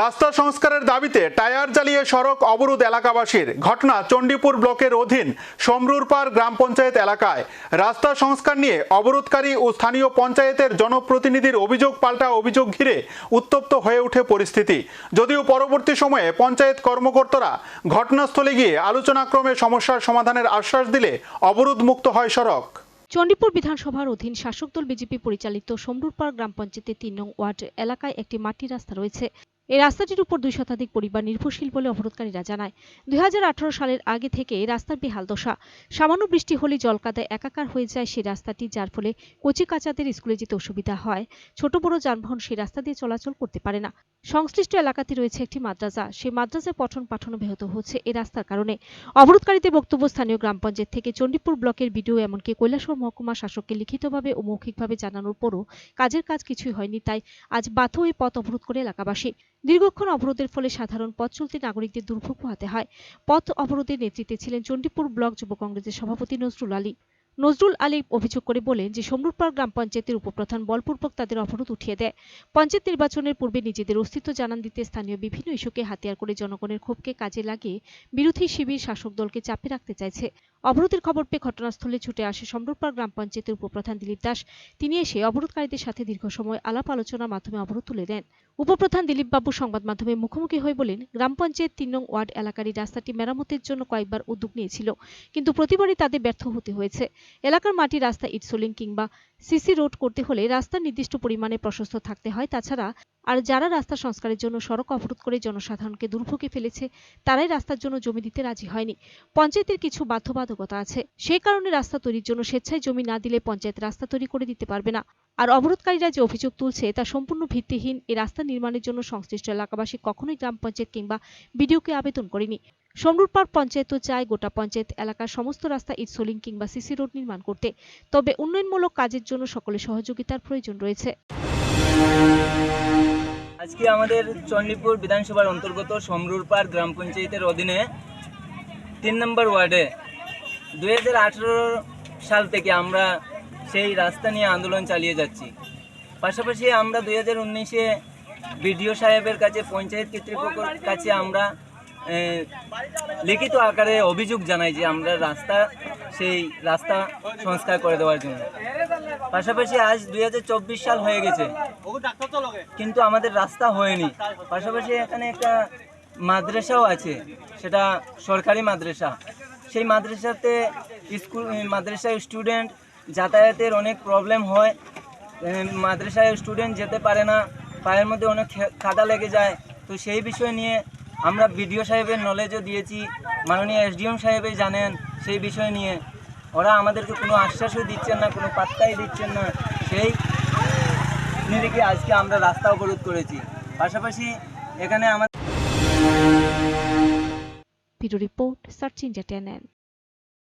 রাস্তা সংস্কারের দাবিতে টায়ার জ্বালিয়ে সড়ক অবরোধ এলাকাবাসীর। ঘটনা চণ্ডীপুর ব্লকের অধীন সমরুরপাড় গ্রাম পঞ্চায়েত এলাকায়। রাস্তা সংস্কার নিয়ে অবরোধকারী ও স্থানীয় পঞ্চায়েতের জনপ্রতিনিধির অভিযোগ পাল্টা অভিযোগ ঘিরে উত্তপ্ত হয়ে ওঠে পরিস্থিতি। যদিও পরবর্তী সময়ে পঞ্চায়েত কর্মকর্তারা ঘটনাস্থলে গিয়ে আলোচনাক্রমে সমস্যার সমাধানের আশ্বাস দিলে অবরোধ মুক্ত হয় সড়ক। চণ্ডীপুর বিধানসভার অধীন শাসক দল বিজেপি পরিচালিত সমরুরপাড় গ্রাম পঞ্চায়েতের ৩ নং ওয়ার্ড এলাকায় একটি মাটির রাস্তা রয়েছে। এই রাস্তাটির উপর ২ শতাধিক পরিবার নির্ভরশীল বলে অবরোধকারীরা জানায়। ২০১৮ সালের আগে থেকে এই রাস্তার বেহাল দশা। সামান্য বৃষ্টি হলে জলকাদায় একাকার হয়ে যায় সেই রাস্তাটি, যার ফলে কচি কাচাদের স্কুলে যেতে অসুবিধা হয়। ছোট বড় যানবাহন সেই রাস্তা দিয়ে চলাচল করতে পারে না। সংশ্লিষ্ট এলাকাতে রয়েছে একটি মাদ্রাসা, সেই মাদ্রাসায় পঠন পাঠন ব্যাহত হচ্ছে এই রাস্তার কারণে। অবরোধকারীদের বক্তব্য, স্থানীয় গ্রাম পঞ্চায়েত থেকে চণ্ডীপুর ব্লকের বিডিও এমনকি কৈলাসহর মহকুমা শাসককে লিখিতভাবে ও মৌখিকভাবে জানানোর পরও কাজের কাজ কিছুই হয়নি। তাই আজ বাধ্য হয়ে পথ অবরোধ করে এলাকাবাসী। দীর্ঘক্ষণ অবরোধের ফলে সাধারণ পথ চলতি নাগরিকদের দুর্ভোগ পোহাতে হয়। পথ অবরোধের নেতৃত্বে ছিলেন চণ্ডীপুর ব্লক যুব কংগ্রেসের সভাপতি নজরুল আলী। নজরুল আলী অভিযোগ করে বলেন যে সমরুরপাড় গ্রাম পঞ্চায়েতের উপপ্রধান বলপূর্বক তাদের অবরোধ উঠিয়ে দেয়। পঞ্চায়েত নির্বাচনের পূর্বে নিজেদের অস্তিত্ব জানান দিতে স্থানীয় বিভিন্ন ইস্যুকে হাতিয়ার করে জনগণের ক্ষোভকে কাজে লাগিয়ে বিরোধী শিবির শাসক দলকে চাপে রাখতে চাইছে। অবরোধের খবর পেয়ে ঘটনাস্থলে ছুটে আসে সমরুরপাড় গ্রাম পঞ্চায়েতের উপপ্রধান দিলীপ দাস। তিনি এসে অবরোধকারীদের সাথে দীর্ঘ সময় আলাপ আলোচনার মাধ্যমে অবরোধ তুলে দেন। উপপ্রধান দিলীপ বাবু সংবাদ মাধ্যমে মুখোমুখি হয়ে বলেন, গ্রাম পঞ্চায়েত ৩ নং ওয়ার্ড এলাকার এই রাস্তাটি মেরামতের জন্য কয়েকবার উদ্যোগ নিয়েছিল, কিন্তু প্রতিবারই তাদের ব্যর্থ হতে হয়েছে। এলাকার মাটি রাস্তা ইটসোলিং কিংবা সিসি রোড করতে হলে রাস্তা নির্দিষ্ট পরিমাণে প্রশস্ত থাকতে হয়। তাছাড়া আর যারা রাস্তা সংস্কারের জন্য সড়ক অবরোধ করে জনসাধারণকে দুর্ভোগে ফেলেছে, তারাই রাস্তার জন্য জমি দিতে রাজি হয়নি। পঞ্চায়েতের কিছু বাধ্যবাধকতা আছে, সেই কারণে রাস্তা তৈরির জন্য স্বেচ্ছায় জমি না দিলে পঞ্চায়েত রাস্তা তৈরি করে দিতে পারবে না। আর অবরোধকারীরা যে অভিযোগ তুলছে তা সম্পূর্ণ ভিত্তিহীন। এই রাস্তা নির্মাণের জন্য সংশ্লিষ্ট এলাকাবাসী কখনোই গ্রাম পঞ্চায়েত কিংবা বিডিওকে আবেদন করেনি। সমরুরপাড় পঞ্চায়েতও চায় গোটা পঞ্চায়েত এলাকার সমস্ত রাস্তা ইটসোলিং কিংবা সিসি রোড নির্মাণ করতে। তবে উন্নয়নমূলক কাজের জন্য সকলের সহযোগিতার প্রয়োজন রয়েছে। আজকে আমাদের চণ্ডীপুর বিধানসভার অন্তর্গত সমরুরপাড় গ্রাম পঞ্চায়েতের অধীনে ৩ নম্বর ওয়ার্ডে ২০১৮ সাল থেকে আমরা সেই রাস্তা নিয়ে আন্দোলন চালিয়ে যাচ্ছি। পাশাপাশি আমরা 2019-এ বিডিও সাহেবের কাছে, পঞ্চায়েত কর্তৃপক্ষের কাছে আমরা লিখিত আকারে অভিযোগ জানাই যে আমরা সেই রাস্তা সংস্কার করে দেওয়ার জন্য। পাশাপাশি আজ 2024 সাল হয়ে গেছে, কিন্তু আমাদের রাস্তা হয়নি। পাশাপাশি এখানে একটা মাদ্রাসাও আছে, সেটা সরকারি মাদ্রাসা। সেই মাদ্রাসাতে মাদ্রাসায় স্টুডেন্ট যাতায়াতের অনেক প্রবলেম হয়। মাদ্রাসায় স্টুডেন্ট যেতে পারে না, পায়ের মধ্যে অনেক কাদা লেগে যায়। তো সেই বিষয় নিয়ে আমরা বিডিও সাহেবের নলেজও দিয়েছি, মাননীয় এসডিএম সাহেবই জানেন সেই বিষয় নিয়ে। ওরা আমাদেরকে কোনো আশ্বাসও দিচ্ছেন না, কোনো পাত্তাই দিচ্ছেন না। সেই নিরিখে আজকে আমরা রাস্তা অবরোধ করেছি। পাশাপাশি এখানে আমাদের video report search India channel.